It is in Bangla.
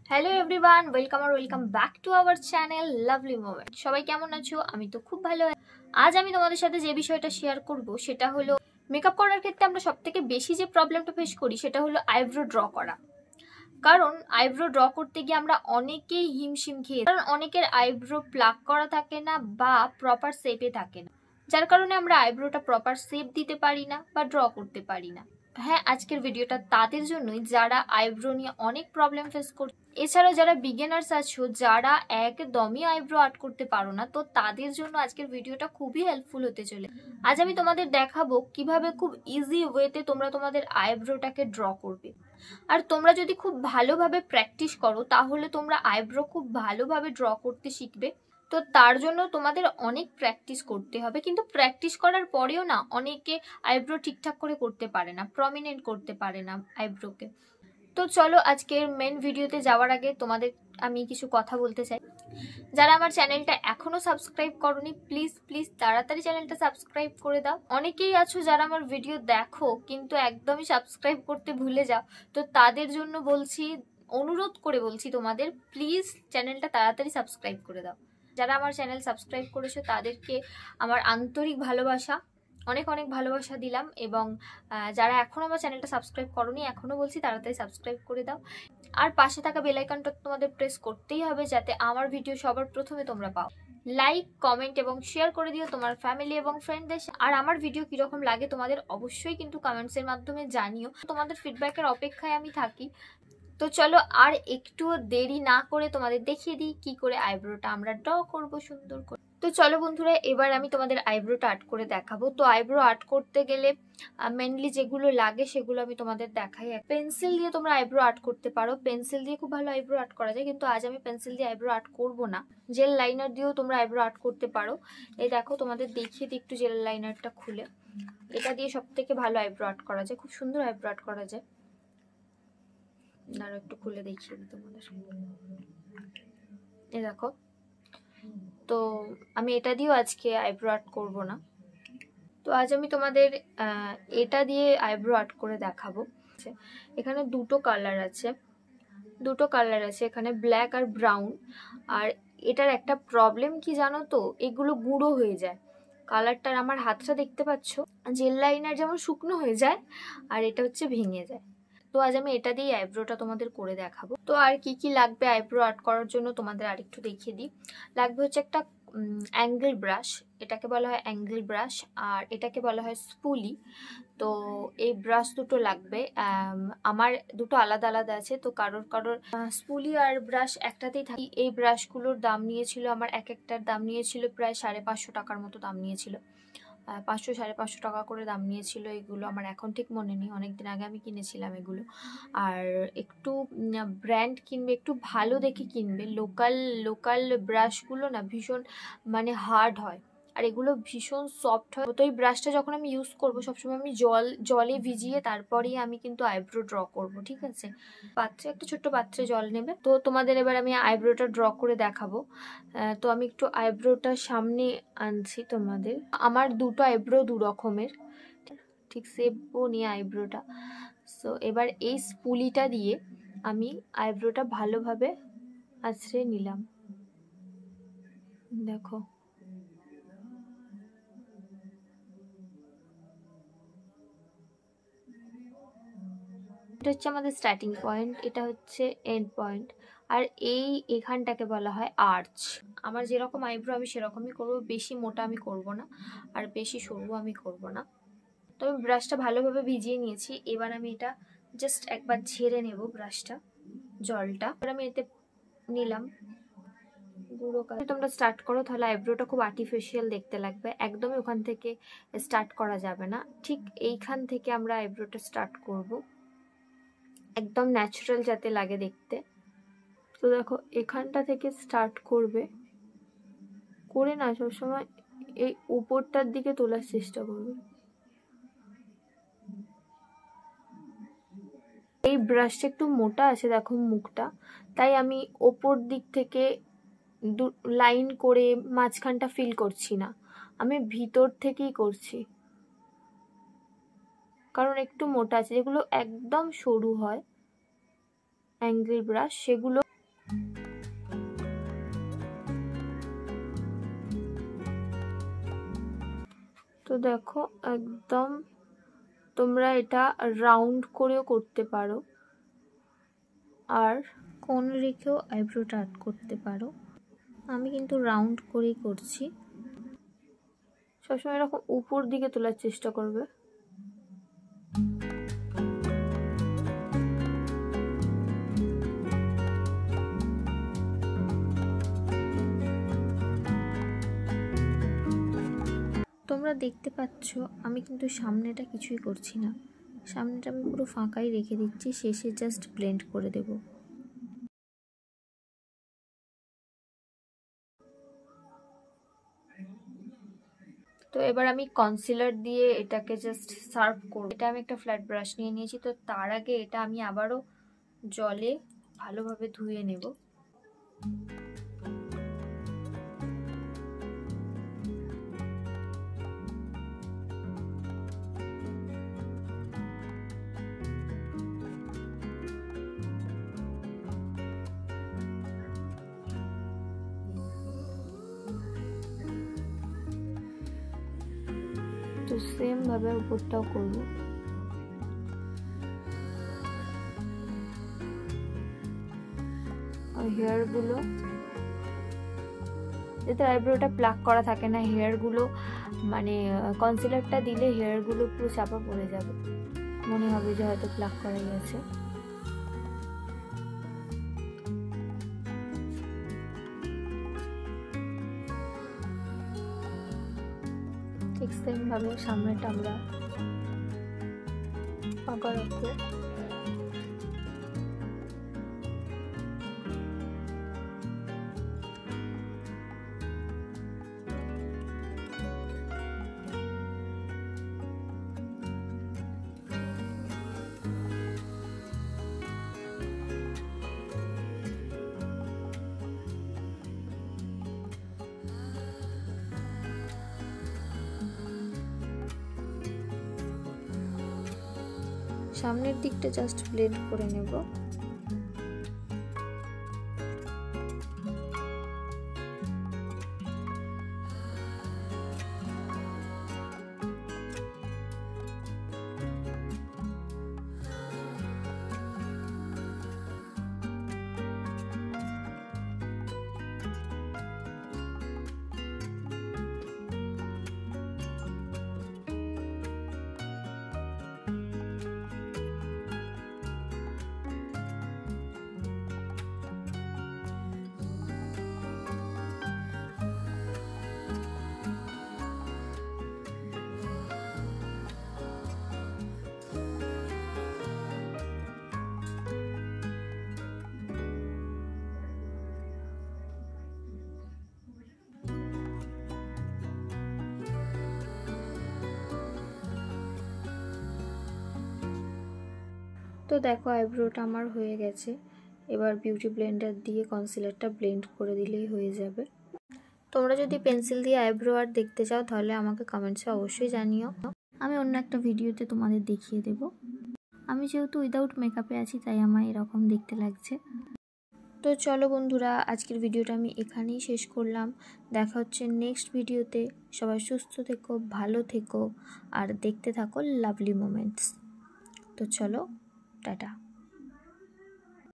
Hello everyone, welcome back to our channel lovely moment. সবাই কেমন আছো? আমি তো খুব ভালো আছি। আজ আমি তোমাদের সাথে যে বিষয়টা শেয়ার করব সেটা হলো মেকআপ করার ক্ষেত্রে আমরা সবথেকে বেশি যে প্রবলেমটা ফেস করি সেটা হলো আইব্রো ড্র করা। কারণ আইব্রো ড্র করতে গিয়ে আমরা অনেকেই হিমশিম খেয়ে, কারণ অনেকের আইব্রো প্লাক করা থাকে না বা প্রপার শেপে থাকে না, যার কারণে আমরা আইব্রোটা প্রপার শেপ দিতে পারি না বা ড্র করতে পারি না। হ্যাঁ, আজকের ভিডিওটা তাদের জন্যই যারা আইব্রো নিয়ে অনেক প্রবলেম ফেস করছে। এছাড়াও যারা বিগিনার্স আছো, যারা একদমই আইব্রো আর্ট করতে পারো না, তো তাদের জন্য আজকের ভিডিওটা খুবই হেল্পফুল হতে চলে। আজ আমি তোমাদের দেখাবো কিভাবে খুব ইজি ওয়েতে তোমরা তোমাদের আইব্রোটাকে ড্র করবে। আর তোমরা যদি খুব ভালোভাবে প্র্যাকটিস করো তাহলে তোমরা আইব্রো খুব ভালোভাবে ড্র করতে শিখবে। তো তার জন্য তোমাদের অনেক প্র্যাকটিস করতে হবে, কিন্তু প্র্যাকটিস করার পরেও না অনেকে আইব্রো ঠিকঠাক করে করতে পারে না, প্রমিনেন্ট করতে পারে না আইব্রোকে। তো চলো আজকের মেন ভিডিওতে যাওয়ার আগে তোমাদের আমি কিছু কথা বলতে চাই। যারা আমার চ্যানেলটা এখনো সাবস্ক্রাইব করোনি, প্লিজ তাড়াতাড়ি চ্যানেলটা সাবস্ক্রাইব করে দাও। অনেকেই আছো যারা আমার ভিডিও দেখো কিন্তু একদমই সাবস্ক্রাইব করতে ভুলে যাও, তো তাদের জন্য বলছি, অনুরোধ করে বলছি তোমাদের, প্লিজ চ্যানেলটা তাড়াতাড়ি সাবস্ক্রাইব করে দাও। যারা আমার চ্যানেল সাবস্ক্রাইব করেছো তাদেরকে আমার আন্তরিক ভালোবাসা, অনেক অনেক ভালোবাসা দিলাম। এবং যারা এখনও আমার চ্যানেলটা সাবস্ক্রাইব করোনি, এখনও বলছি তাড়াতাড়ি সাবস্ক্রাইব করে দাও। আর পাশে থাকা বেল আইকনটা তোমাদের প্রেস করতেই হবে যাতে আমার ভিডিও সবার প্রথমে তোমরা পাও। লাইক, কমেন্ট এবং শেয়ার করে দিও তোমার ফ্যামিলি এবং ফ্রেন্ডদের। আর আমার ভিডিও কিরকম লাগে তোমাদের অবশ্যই কিন্তু কমেন্টসের মাধ্যমে জানিও। তোমাদের ফিডব্যাকের অপেক্ষায় আমি থাকি। তো চলো আর একটু দেরি না করে তোমাদের দেখিয়ে দিই কি করে আইব্রোটা আমরা ড্র করবো সুন্দর করে। তো চলো বন্ধুরা, এবার আমি তোমাদের আইব্রোটা আর্ট করে দেখাবো। তো আইব্রো আর্ট করতে গেলে মেনলি যেগুলো লাগে সেগুলো আমি তোমাদের দেখাই। পেন্সিল দিয়ে তোমরা আইব্রো আর্ট করতে পারো, পেন্সিল দিয়ে খুব ভালো আইব্রো আর্ট করা যায়, কিন্তু আজ আমি পেন্সিল দিয়ে আইব্রো আর্ট করব না। জেল লাইনার দিয়েও তোমরা আইব্রো আর্ট করতে পারো। এই দেখো তোমাদের দেখিয়ে দিই একটু জেল লাইনারটা খুলে। এটা দিয়ে সব থেকে ভালো আইব্রো আর্ট করা যায়, খুব সুন্দর আইব্রো আর্ট করা যায়। আরো একটু খুলে দেখিয়ে দিই তোমাদের। এই দেখো, তো আমি এটা দিয়েও আজকে আইব্রো আর্ট করব না। তো আজ আমি তোমাদের এটা দিয়ে আইব্রো আর্ট করে দেখাবো। এখানে দুটো কালার আছে, এখানে ব্ল্যাক আর ব্রাউন। আর এটার একটা প্রবলেম কি জানো তো, এগুলো গুঁড়ো হয়ে যায়। কালারটার আমার হাতটা দেখতে পাচ্ছ, জেল লাইনার যেমন শুকনো হয়ে যায় আর এটা হচ্ছে ভেঙে যায়। তো আজ আমি এটা দিয়ে আইব্রোটা তোমাদের করে দেখাবো। তো আর কি কি লাগবে আইব্রো আর্ট করার জন্য তোমাদের আরেকটু দেখিয়ে দিই। লাগবে হচ্ছে একটা অ্যাঙ্গেল ব্রাশ, এটাকে বলা হয় অ্যাঙ্গেল ব্রাশ, আর এটাকে বলা হয় স্পুলি। তো এই ব্রাশ দুটো লাগবে। আমার দুটো আলাদা আলাদা আছে, তো কারোর স্পুলি আর ব্রাশ একটাতেই থাকি। এই ব্রাশগুলোর দাম নিয়েছিল আমার, এক একটার দাম নিয়েছিল প্রায় 550 টাকার মতো দাম নিয়েছিল। 500-550 টাকা করে দাম নিয়েছিল এগুলো, আমার এখন ঠিক মনে নেই, অনেকদিন আগে আমি কিনেছিলাম এগুলো। আর একটু ব্র্যান্ড কিনবে, একটু ভালো দেখে কিনবে। লোকাল ব্রাশগুলো না ভীষণ মানে হার্ড হয়, আর এগুলো ভীষণ সফট হয়। তো এই ব্রাশটা যখন আমি ইউজ করবো সবসময় আমি জলে ভিজিয়ে তারপরেই আমি কিন্তু আইব্রো ড্র করব, ঠিক আছে। একটা ছোট্ট পাত্রে জল নেবে। তো তোমাদের এবার আমি আইব্রোটা ড্র করে দেখাবো। তো আমি একটু আইব্রোটা সামনে আনছি তোমাদের। আমার দুটো আইব্রো দু রকমের, ঠিক সেপও নিয়ে আইব্রোটা। সো এবার এই স্পুলিটা দিয়ে আমি আইব্রোটা ভালোভাবে আঁচড়ে নিলাম। দেখো, এটা হচ্ছে আমাদের স্টার্টিং পয়েন্ট, এটা হচ্ছে এন্ড পয়েন্ট। আর এখানটাকে বলা হয় আর্চ। আমার যেরকম আইব্রো আমি সেরকমই করবো, বেশি মোটা আমি করব না আর বেশি সরু আমি করব না। তো আমি ব্রাশটা ভালোভাবে ভিজিয়ে নিয়েছি, এবার আমি এটা জাস্ট একবার ঝেড়ে নেব ব্রাশটা, জলটা। এবার আমি এতে নিলাম গুঁড়ো কালার। তোমরা স্টার্ট করো তাহলে আইব্রোটা খুব আর্টিফিশিয়াল দেখতে লাগবে, একদমই ওখান থেকে স্টার্ট করা যাবে না। ঠিক এইখান থেকে আমরা আইব্রোটা স্টার্ট করব, একদম ন্যাচারাল যাতে লাগে দেখতে। তো দেখো এখানটা থেকে স্টার্ট করবে, করে না সবসময় এই উপরটার দিকে তোলার চেষ্টা করবে। এই ব্রাশটা একটু মোটা আছে দেখো মুখটা, তাই আমি ওপর দিক থেকে লাইন করে মাঝখানটা ফিল করছি না, আমি ভিতর থেকেই করছি, কারণ একটু মোটা আছে। যেগুলো একদম সরু হয় অ্যাঙ্গেল ব্রাশ সেগুলো তো দেখো একদম তোমরা এটা রাউন্ড করেও করতে পারো, আর কোন রেখেও আইব্রোটা আর্ট করতে পারো। আমি কিন্তু রাউন্ড করেই করছি। সবসময় এরকম উপর দিকে তোলার চেষ্টা করবে। তোমরা দেখতে পাচ্ছ আমি কিন্তু সামনেটা কিছুই করছি না, সামনেটা আমি পুরো ফাঁকাই রেখে দিচ্ছি, শেষে জাস্ট ব্লেন্ড করে দেব। তো এবার আমি কনসিলার দিয়ে এটাকে জাস্ট সার্ভ করব। এটা আমি একটা ফ্ল্যাট ব্রাশ নিয়ে নিয়েছি। তো তার আগে এটা আমি আবারও জলে ভালোভাবে ধুয়ে নেব। তো সেম ভাবে উপরটাও করব। আর হেয়ারগুলো, যাতে আইব্রোটা প্লাক করা থাকে না, হেয়ারগুলো মানে কনসিলারটা দিলে হেয়ারগুলো পুরো চাপা পড়ে যাবে, মনে হবে যে হয়তো প্লাক করাই আছে। ঠিক সেম ভাবে সামনেটা আমরা ফাঁকা রাখবো। সামনের দিকটা জাস্ট ব্লেন্ড করে নেব। তো দেখো আইব্রোটা আমার হয়ে গেছে। এবার বিউটি ব্লেন্ডার দিয়ে কনসিলারটা ব্লেন্ড করে দিলেই হয়ে যাবে। তোমরা যদি পেন্সিল দিয়ে আইব্রো আর্ট দেখতে চাও তাহলে আমাকে কমেন্টসে অবশ্যই জানিও, আমি অন্য একটা ভিডিওতে তোমাদের দেখিয়ে দেব। আমি যেহেতু উইদাউট মেকআপে আছি তাই আমার এরকম দেখতে লাগছে। তো চলো বন্ধুরা, আজকের ভিডিওটা আমি এখানেই শেষ করলাম। দেখা হচ্ছে নেক্সট ভিডিওতে। সবাই সুস্থ থেকো, ভালো থেকো আর দেখতে থাকো লাভলি মোমেন্টস। তো চলো, টাটা।